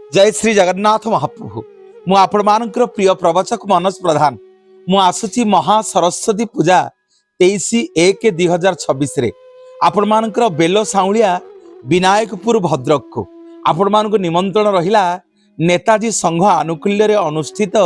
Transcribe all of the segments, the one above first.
जय श्री जगन्नाथ महाप्रभु। मु आपण मानकर प्रिय प्रवचक मनोज प्रधान। मु आसुची महासरस्वती पूजा 23/1/2026 रे आपण मानकर बेलो साउलिया विनायकपुर भद्रक को आपण मानक निमंत्रण रहिला। नेताजी संघ आनुकूल्य रे अनुष्ठित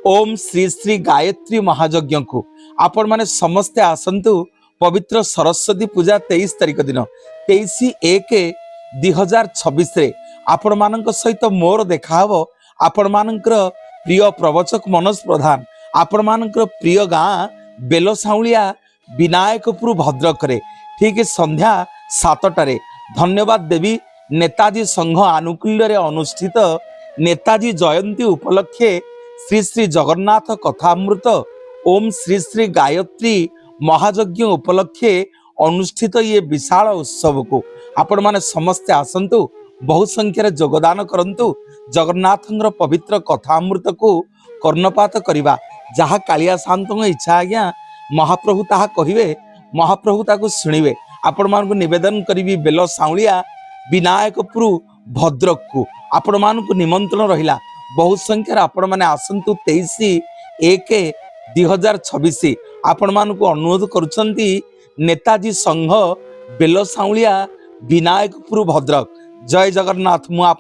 ओम श्री श्री गायत्री महायज्ञ को आपण माने समस्ते आसंतु। पवित्र सरस्वती पूजा 23 तारिख दिन 23/1/2026 रे आपण मानक सहित मोर देखा हबो। आपण मानकर प्रिय प्रवचक मनोज प्रधान आपण मानकर प्रिय गाँ बेलसाउलिया विनायकपुर भद्रक रे ठीक संध्या 7टारे। धन्यवाद देवी नेताजी संघ आनुकूल्य रे अनुष्ठित नेताजी जयंती उपलक्षे श्री श्री जगन्नाथ कथामृत ओम श्री श्री गायत्री महायज्ञ उपलक्षे अनुष्ठित ये विशाल उत्सव को आपण माने समस्ते आसंतु। बहु संख्यार योगदान करंतु। जगन्नाथंर पवित्र कथामृत को कर्णपात करिबा जहा कालिया शांतंग इच्छा आज्ञा महाप्रभु ताहा कहिबे, महाप्रभु ताकू शुणिबे। आपण मानकु निवेदन करिबी बेलो साउलिया विनायकपुर भद्रक को आपण मानकु निमंत्रण रहिला। बहु संख्यार आपण माने आसंतु 23/1/2026 आपण मानकु अनुरोध करूछंती। नेताजी संघ बेलो साउलिया विनायकपुर भद्रक। जय जगन्नाथ। मु